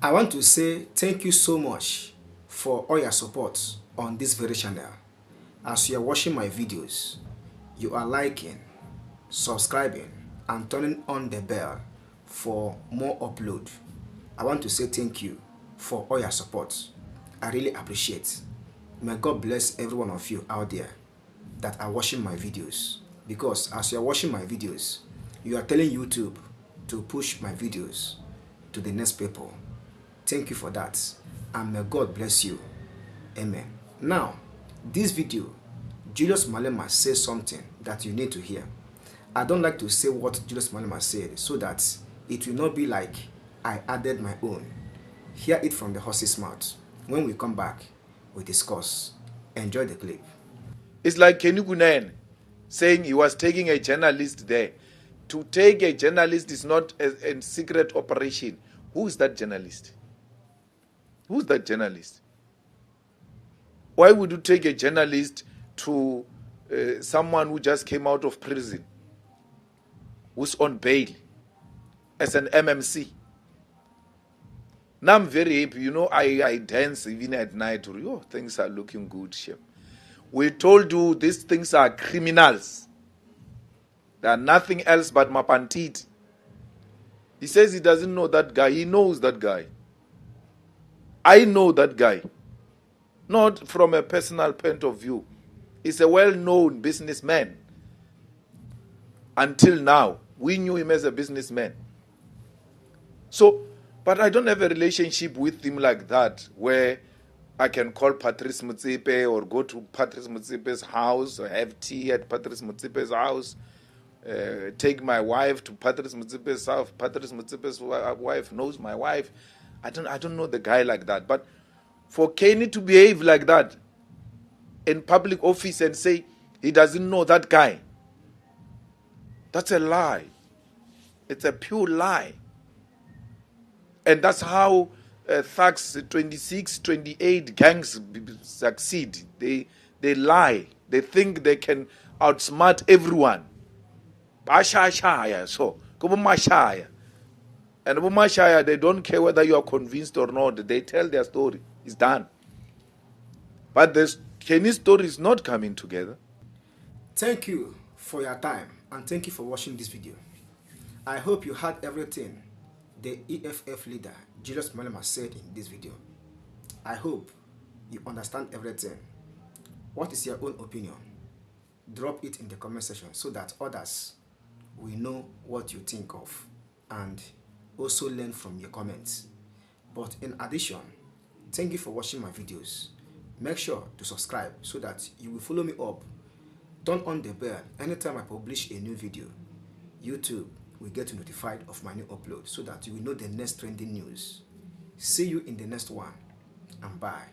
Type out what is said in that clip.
I want to say thank you so much for all your support on this very channel. As you are watching my videos, you are liking, subscribing, and turning on the bell for more upload. I want to say thank you for all your support. I really appreciate. May God bless every one of you out there that are watching my videos, because as you are watching my videos, you are telling YouTube to push my videos to the next people. Thank you for that, and may God bless you. Amen. Now, this video, Julius Malema says something that you need to hear. I don't like to say what Julius Malema said so that it will not be like I added my own. Hear it from the horse's mouth. When we come back, we discuss. Enjoy the clip. It's like Kunene saying he was taking a journalist there. To take a journalist is not a secret operation. Who is that journalist? Who's that journalist? Why would you take a journalist to someone who just came out of prison, who's on bail, as an MMC? Now I'm very happy. You know, I dance even at night. Oh, things are looking good, Shem. We told you these things are criminals. They are nothing else but mapantit. He says he doesn't know that guy. He knows that guy. I know that guy. Not from a personal point of view. He's a well-known businessman. Until now, we knew him as a businessman. So, but I don't have a relationship with him like that, where I can call Patrice Motsepe or go to Patrice Motsepe's house or have tea at Patrice Motsepe's house, take my wife to Patrice Motsepe's house. Patrice Motsepe's wife knows my wife. I don't know the guy like that. But for Kenneth to behave like that in public office and say he doesn't know that guy, that's a lie. It's a pure lie. And that's how thugs 26, 28 gangs succeed. They lie. They think they can outsmart everyone. So, and they don't care whether you are convinced or not. They tell their story. It's done. But the Kenny's story is not coming together. Thank you for your time, and thank you for watching this video. I hope you heard everything the EFF leader Julius Malema said in this video. I hope you understand everything. What is your own opinion? Drop it in the comment section so that others will know what you think of and also learn from your comments. But in addition, thank you for watching my videos. Make sure to subscribe so that you will follow me up. Turn on the bell anytime I publish a new video. YouTube will get notified of my new upload so that you will know the next trending news. See you in the next one, and bye.